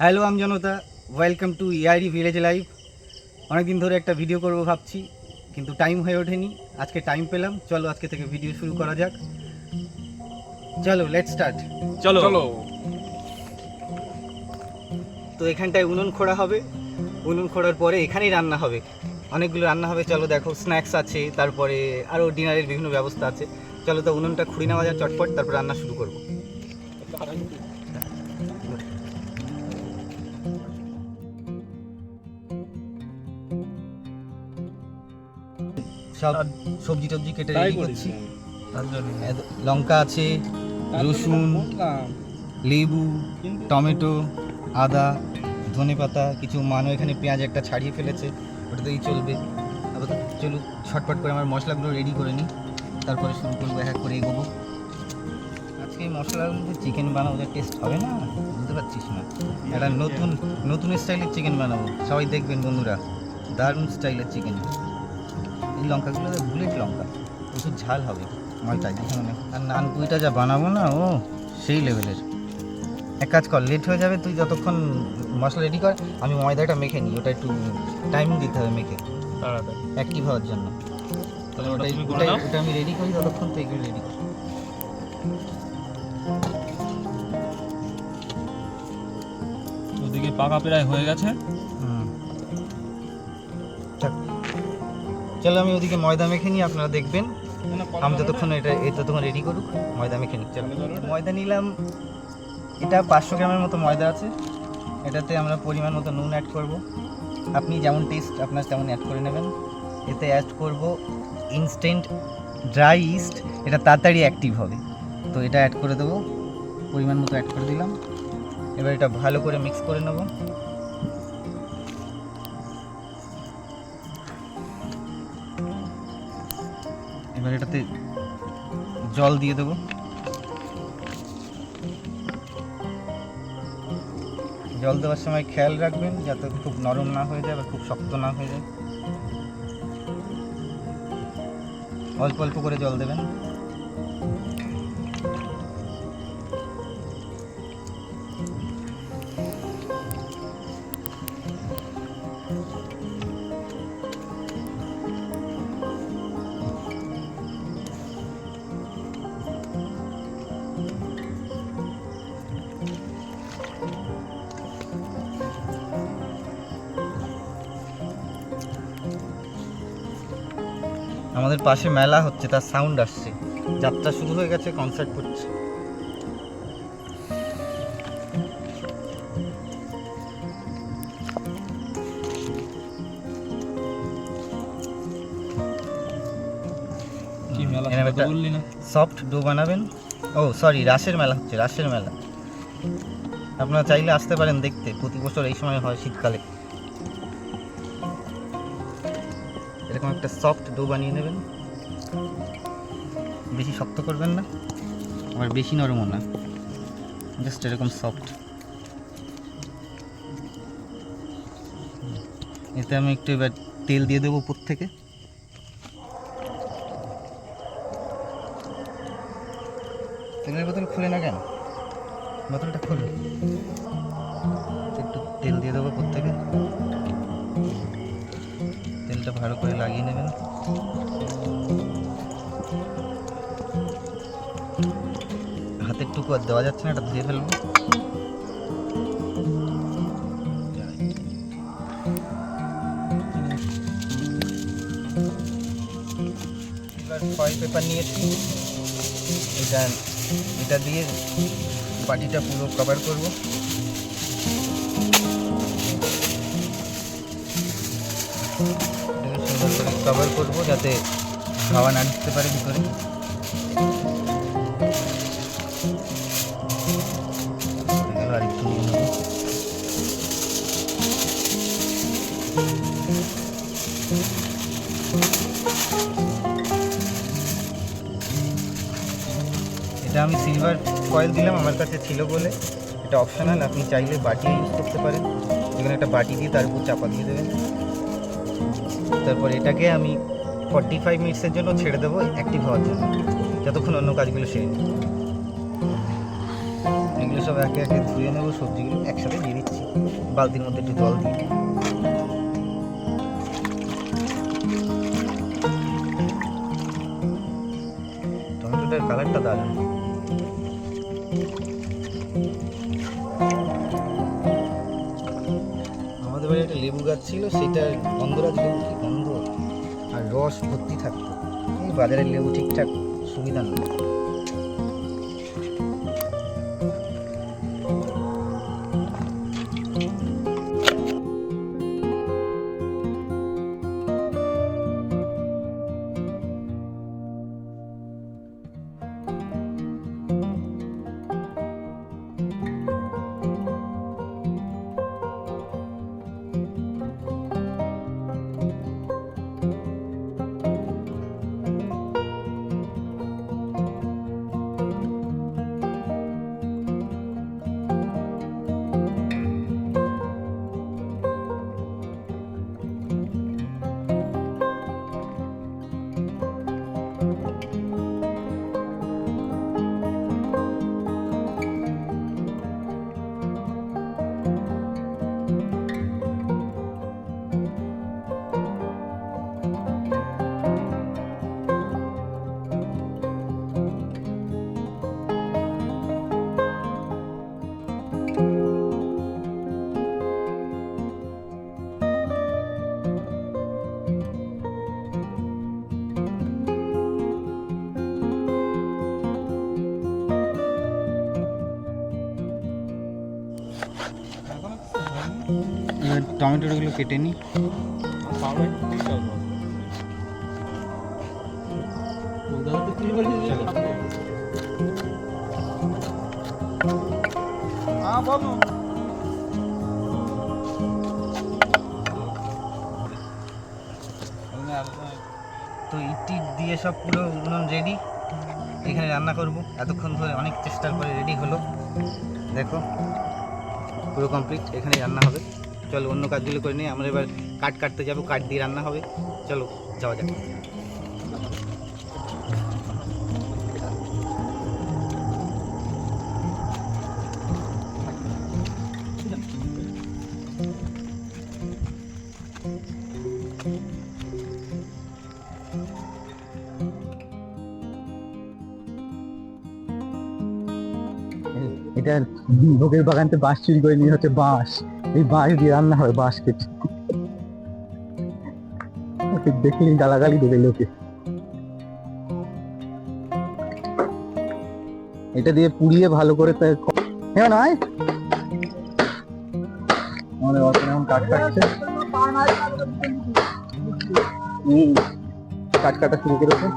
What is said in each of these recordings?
Hello আমজনতা, welcome to Yaari village life. অনেক দিন ধরে একটা ভিডিও করব ভাবছি, কিন্তু টাইম হয়ে ওঠেনি। আজকে টাইম পেলাম, চলো আজকে থেকে ভিডিও শুরু করা যাক। চলো লেটস স্টার্ট। চলো। তো এখানটায় উনুন খোঁড়া হবে, উনুন খোঁড়ার পরে এখানেই রান্না হবে, অনেকগুলো রান্না হবে। চলো দেখো, স্ন্যাক্স আছে, তারপরে আরও ডিনারের বিভিন্ন ব্যবস্থা আছে। চলো তো উনুনটা খুঁড়ি নেওয়া যাক চটপট, তারপর রান্না শুরু করবো। সব সবজি টবজি কেটে রেডি করছি। লঙ্কা আছে, রসুন, লেবু, টমেটো, আদা, ধনেপাতা, কিছু মানও এখানে পেঁয়াজ একটা ছাড়িয়ে ফেলেছে, ওটাতেই চলবে। আপাতত চলো ছটপট করে আমার মশলাগুলো রেডি করে নিই, তারপরে শুরু করবো, এক করে এগোবো। আজকে এই মশলাগুলো চিকেন বানাবো, যা টেস্ট হবে না, বুঝতে পারছিস না? একটা নতুন স্টাইলের চিকেন বানাবো, সবাই দেখবেন বন্ধুরা, দারুণ স্টাইলের চিকেন। এই লঙ্কাগুলো বুলেট লঙ্কা, প্রচুর ঝাল হবে মালটায়, দেখে মনে। আর নানপুরিটা যা বানাবো না, ও সেই লেভেলের। এক কাজ কর, লেট হয়ে যাবে, তুই যতক্ষণ মশলা রেডি কর, আমি ময়দাটা মেখে নিই। ওটা একটু টাইম দিতে হবে মেখে, তাড়াতাড়ি অ্যাক্টিভ হওয়ার জন্য। তাহলে ওটা আমি রেডি করি, ততক্ষণ তো এগুলো রেডি করি। ওদিকে পাকা প্রায় হয়ে গেছে। চলো আমি ওদিকে ময়দা মেখে নিই, আপনারা দেখবেন। আমি ততক্ষণ ততক্ষণ রেডি করুক, ময়দা মেখে নিই। চলো, ময়দা নিলাম, এটা 500 গ্রামের মতো ময়দা আছে। এটাতে আমরা পরিমাণ মতো নুন অ্যাড করব, আপনি যেমন টেস্ট আপনার তেমন অ্যাড করে নেবেন। এতে অ্যাড করব ইনস্ট্যান্ট ড্রাই ইস্ট, এটা তাড়াতাড়ি অ্যাক্টিভ হবে, তো এটা অ্যাড করে দেবো। পরিমাণ মতো অ্যাড করে দিলাম। এবার এটা ভালো করে মিক্স করে নেব। এবার এটাতে জল দিয়ে দেবো। জল দেওয়ার সময় খেয়াল রাখবেন যাতে খুব নরম না হয়ে যায় বা খুব শক্ত না হয়ে যায়। অল্প অল্প করে জল দেবেন। আমাদের পাশে মেলা হচ্ছে, তার সাউন্ড আসছে, যাত্রা শুরু হয়ে গেছে, কনসার্ট করছে। কি মেলা বললি না? সফট ডো বানাবেন। ও সরি, রাসের মেলা হচ্ছে, রাসের মেলা। আপনারা চাইলে আসতে পারেন দেখতে, প্রতি বছর এই সময় হয় শীতকালে। এরকম একটা সফট ডো বানিয়ে নেবেন, বেশি শক্ত করবেন না, আবার বেশি নরমও না, জাস্ট এরকম সফট। এতে আমি একটু এবার তেল দিয়ে দেবো উপর থেকে। তেলের বোতল খুলে না কেন, বোতলটা খুলে একটু তেল দিয়ে দেবো উপর থেকে। তেলটা ভালো করে লাগিয়ে নেবেন। হাতের টুকু আর দেওয়া যাচ্ছে না, এটা ধুয়ে ফেলবো। এবার ফয়েল পেপার নিয়েছি, এটা দিয়ে বাটিটা পুরো কভার করব। সুন্দর করে কভার করবো যাতে হাওয়া না ঢুকতে পারে ভিতরে। আর একটু নিয়ে নেব। এটা আমি সিলভার ফয়েল দিলাম, আমার কাছে ছিল বলে, এটা অপশনাল, আপনি চাইলে বাটি ইউজ করতে পারেন। এখানে একটা বাটি দিয়ে তার উপর চাপা দিয়ে দেবেন। তারপর এটাকে আমি 45 মিনিটসের জন্য ছেড়ে দেবো অ্যাক্টিভ হওয়ার জন্য, যতক্ষণ অন্য কাজগুলো সেরে নিই। এগুলো সব একে একে ধুয়ে নেবো, সবজিগুলো একসাথে দিয়ে দিচ্ছি বালতির মধ্যে একটু জল দিয়ে। টমেটোটার কালারটা দারুণ। আমাদের বাড়ি একটা লেবু গাছ ছিল, সেটার গন্ধরাজ লেবু, কি গন্ধ আর রস ভর্তি থাকতো। এই বাজারের লেবু ঠিকঠাক সুবিধা নেই। এবার টমেটোগুলো কেটে নিই। তো ইট দিয়ে সব পুরো উনুন রেডি, এখানে রান্না করব। এতক্ষণ ধরে অনেক চেষ্টার পরে রেডি হলো, দেখো পুরো কমপ্লিট। এখানে রান্না হবে। চলো অন্য কাজগুলো করে নিই, আমরা এবার কাঠ কাটতে যাবো, কাঠ দিয়ে রান্না হবে। চলো যাওয়া যাক। এটা ভোগের বাগানতে বাঁশ চুরি করে নিয়ে হচ্ছে বাঁশ, এই বাঁশ দিয়ে রান্না হয়, বাঁশ কেটে। দেখলেই গালাগালি দেবে লোকে। এটা দিয়ে পুড়িয়ে ভালো করে নয় আমাদের এখন কাঠ কাটছে, কাঠ কাটা শুরু করেছে।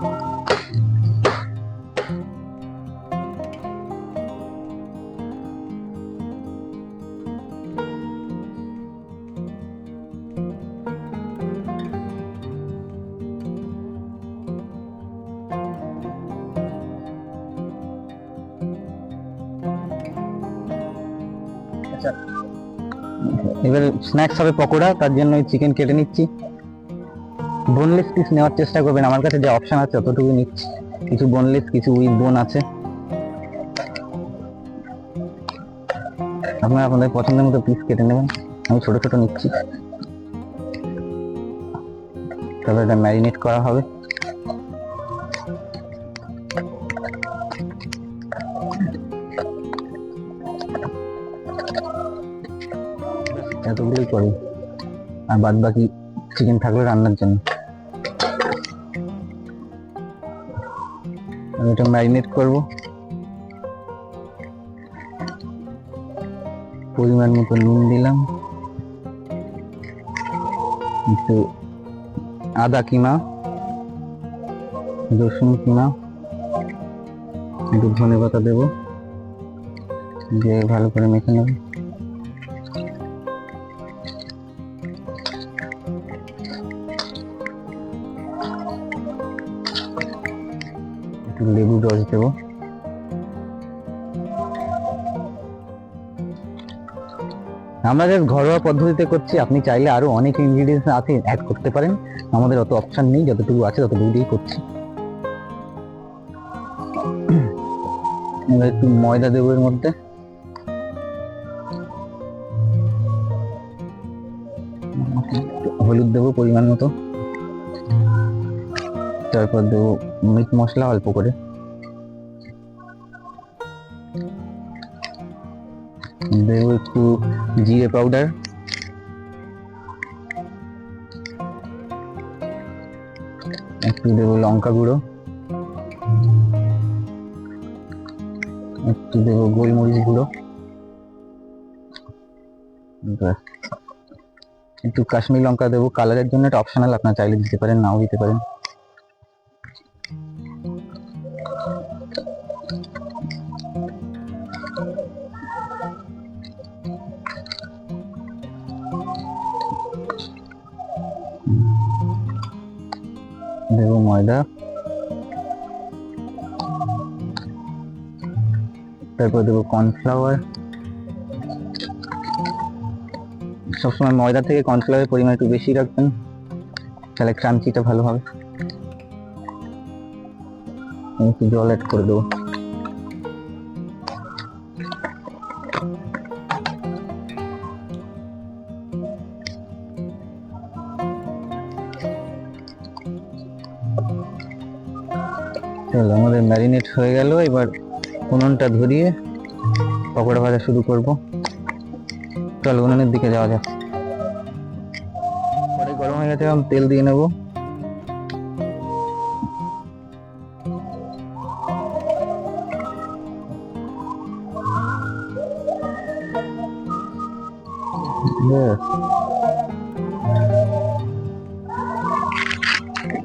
এবার স্ন্যাক্স হবে পকোড়া, তার জন্য চিকেন কেটে নিচ্ছি। বোনলেস পিস নেওয়ার চেষ্টা করবেন, আমার কাছে যে অপশন আছে অতটুকু নিচ্ছি। কিছু বোনলেস, কিছু উইথ বোন আছে, আপনারা আপনাদের পছন্দের মতো পিস কেটে নেবেন। আমি ছোট ছোট নিচ্ছি। তবে এটা ম্যারিনেট করা হবে। এতগুলোই করি, আর বাদ বাকি চিকেন থাকলে রান্নার জন্য। আমি এটা ম্যারিনেট করবো। পরিমাণ মতো নুন দিলাম, একটু আদা কিমা, রসুন কিমা, একটু ধনে পাতা দেবো, দিয়ে ভালো করে মেখে নেব। একটু লেবু রস দেবো। আমরা যে ঘরোয়া পদ্ধতিতে করছি, আপনি চাইলে আরো অনেক ইনগ্রিডিয়েন্টস আছে অ্যাড করতে পারেন, আমাদের অত অপশন নেই, যতটুকু আছে ততটুকু দিয়েই করছি। এবার একটু ময়দা দেবো এর মধ্যে, হলুদ দেবো পরিমাণ মতো, তারপর দেবো মিট মশলা অল্প করে, দেবো একটু জিরে পাউডার, একটু দেবো লঙ্কা গুঁড়ো, একটু দেবো গোলমরিচ গুঁড়ো, একটু কাশ্মীরি লঙ্কা দেবো কালারের জন্য, এটা অপশনাল, আপনারা চাইলে দিতে পারেন নাও দিতে পারেন। দেবো ময়দা, তারপর দেবো কর্নফ্লাওয়ার। সবসময় ময়দা থেকে কর্নফ্লাওয়ারের পরিমাণ একটু বেশি রাখবেন, তাহলে ক্রাঞ্চিটা ভালো হবে। একটু জল অ্যাড করে দেবো। চলো আমাদের ম্যারিনেট হয়ে গেল, এবার উনুনটা ধরিয়ে পকোড়া ভাজা শুরু করব। চলো উনুনের দিকে যাওয়া যাক। কড়াই গরম হয়ে গেছে, আমি তেল দিয়ে নেব।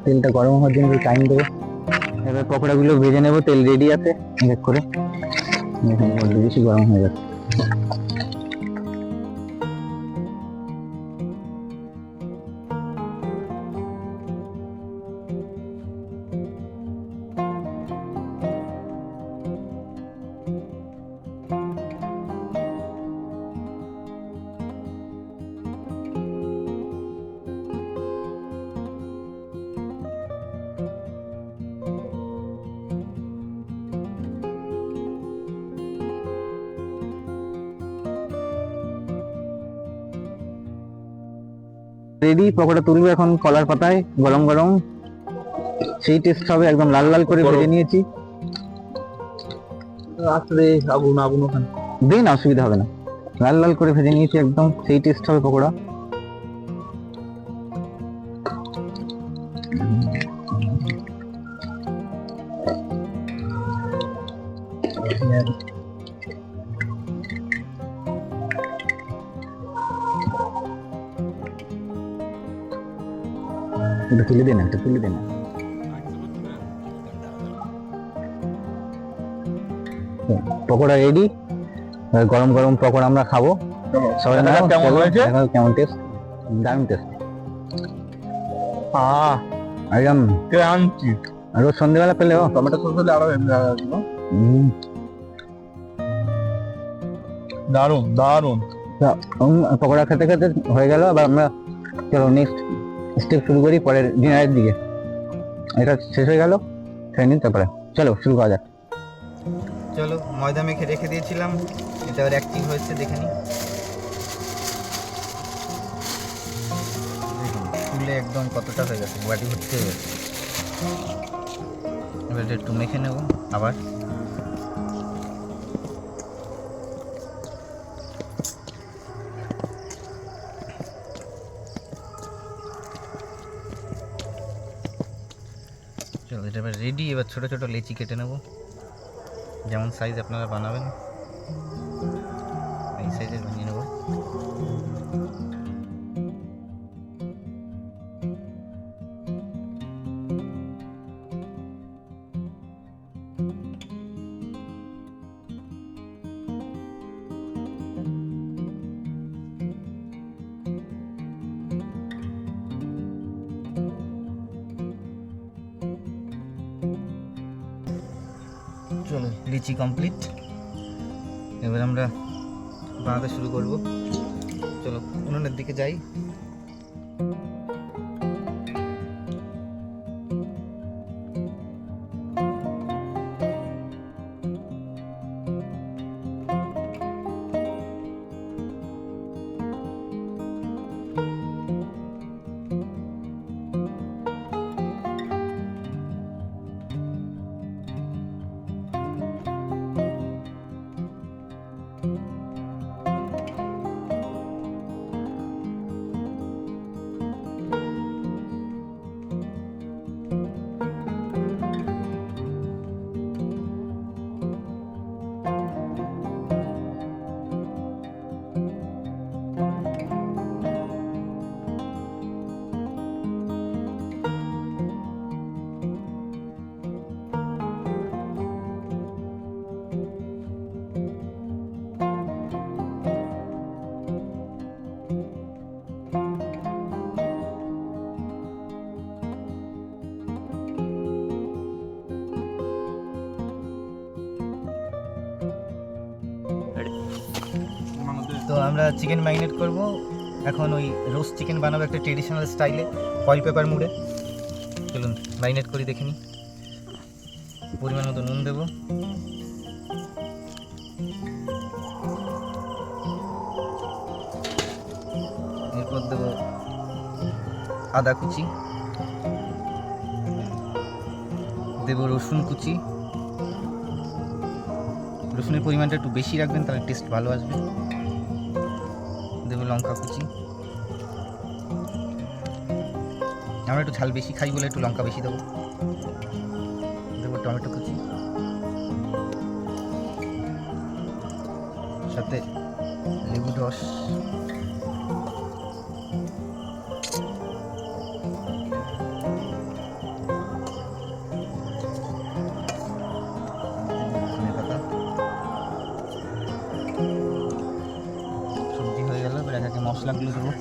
তেলটা গরম হওয়ার জন্য টাইম দেবো। এবার পকোড়াগুলো ভেজে নেব, তেল রেডি আছে এক করে, বেশি গরম হয়ে যাচ্ছে। রেডি, পকোড়া তুলবো এখন কলার পাতায়, গরম গরম, সেই টেস্ট হবে। একদম লাল লাল করে ভেজে নিয়েছি। আসলে আগুন আগুন ওখানে দিন, অসুবিধা হবে না। লাল লাল করে ভেজে নিয়েছি, একদম সেই টেস্ট হবে পকোড়া। এটা তুলে দে না, এটা তুলে দে না। পকোড়া রেডি, গরম গরম পকোড়া আমরা খাবো সবাই। কেমন হয়েছে? কেমন টেস্ট? দারুণ টেস্ট, একদম ক্রাঞ্চি। রোজ সন্ধ্যেবেলা পেলে টমেটো সস হলে আরো দারুণ দারুণ। পকোড়া খেতে খেতে হয়ে গেল, আবার আমরা চলো নেক্সট স্টেপ শুরু করি পরের ডিনারের দিকে। এটা শেষ হয়ে গেল, খেয়ে নিন, তারপরে চলো শুরু করা যাক। চলো ময়দা মেখে রেখে দিয়েছিলাম, এটা আবার অ্যাক্টিভ হয়েছে, দেখে নিই। ফুলে একদম কতটা হয়ে গেছে, বাটি ভর্তি হয়ে গেছে। এবার একটু মেখে নেব আবার। চলো এটা এবার রেডি। এবার ছোটো ছোটো লেচি কেটে নেব, যেমন সাইজ আপনারা বানাবেন এই সাইজের বানিয়ে নেব। চলো লিচি কমপ্লিট, এবার আমরা বানাতে শুরু করব। চলো উনুনের দিকে যাই। আমরা চিকেন ম্যারিনেট করব এখন। ওই রোস্ট চিকেন বানাবো একটা ট্রেডিশনাল স্টাইলে, ফয়েল পেপার মুড়ে। চলুন ম্যারিনেট করি, দেখে নিই। পরিমাণ মতো নুন দেবো, এরপর দেবো আদা কুচি, দেবো রসুন কুচি। রসুনের পরিমাণটা একটু বেশি রাখবেন, তাহলে টেস্ট ভালো আসবে। দেবো লঙ্কা কুচি, আমরা একটু ঝাল বেশি খাই বলে একটু লঙ্কা বেশি দেবো। দেবো টমেটো কুচি, সাথে লেবু রস, সবজি হয়ে গেল। এবার একে মশলাগুলো দেবো।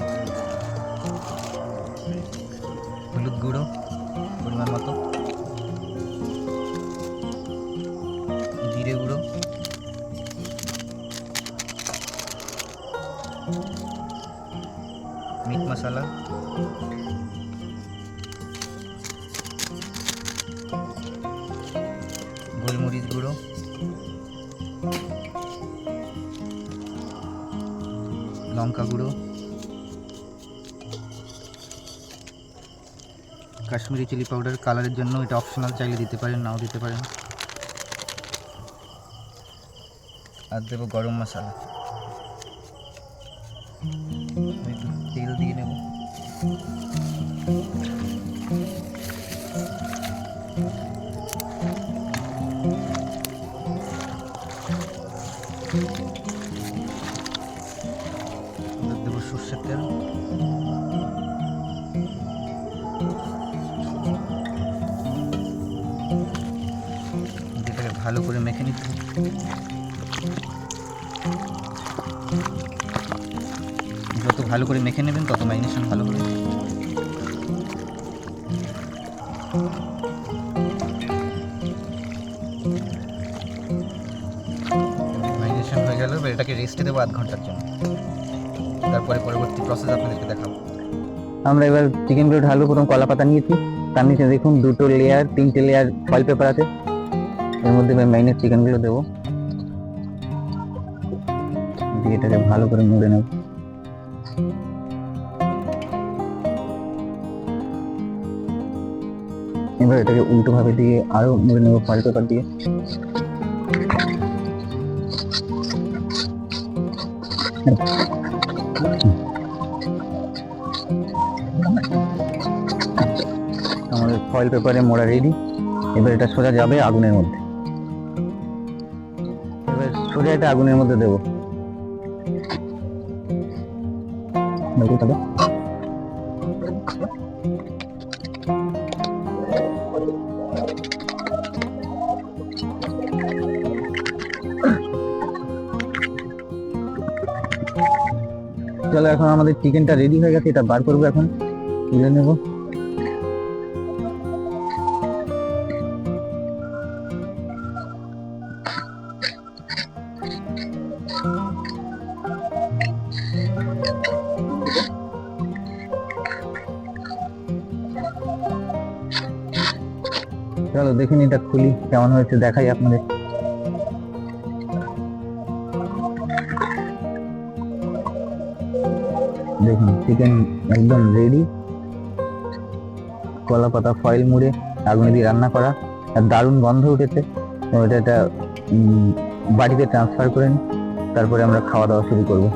হলুদ গুঁড়ো পরিমাণ মতো, জিরে গুঁড়ো, মিট মশলা, গোলমরিচ গুঁড়ো, লঙ্কা গুঁড়ো, কাশ্মীরি চিলি পাউডার কালারের জন্য, এটা অপশনাল, চাইলে দিতে পারেন নাও দিতে পারেন। আর দেবো গরম মশলা, একটু তেল দিয়ে নেব। দেবো সর্ষের তেল, যেটাকে ভালো করে মেখে নিতে হবে। যত ভালো করে মেখে নেবেন তত ম্যারিনেশন ভালো হবে। ম্যারিনেশন হয়ে গেল, এবার এটাকে রেস্টে দেবো 8 ঘন্টার জন্য। তারপরে পরবর্তী প্রসেস আপনাদেরকে দেখাবো। আমরা এবার চিকেনগুলো ঢালবো। প্রথম কলা পাতা নিয়েছি, তার নিচে দেখুন 2 লেয়ার 3টে লেয়ার ফয়েল পেপার আছে। এর মধ্যে ম্যারিনেট চিকেনগুলো দেবো, দিয়ে এটাকে ভালো করে মুড়ে নেব। এবার এটাকে উল্টো ভাবে দিয়ে আরো মুড়ে নেব ফয়েল পেপার দিয়ে। আমাদের ফয়েল পেপারে মোড়া রেডি। এবার এটা সোজা যাবে আগুনের মধ্যে। এবার সোজা এটা আগুনের মধ্যে দেবো। চলো, এখন আমাদের চিকেনটা রেডি হয়ে গেছে, এটা বার করবো, এখন তুলে নেব। চলো দেখুন, এটা খুলি, কেমন হয়েছে দেখাই আপনাদের। দেখুন চিকেন একদম রেডি। কলা পাতা ফয়েল মুড়ে আগুনে দিয়ে রান্না করা, আর দারুণ গন্ধ উঠেছে। এটা বাড়িতে ট্রান্সফার করে নিই, তারপরে আমরা খাওয়া দাওয়া শুরু করবো।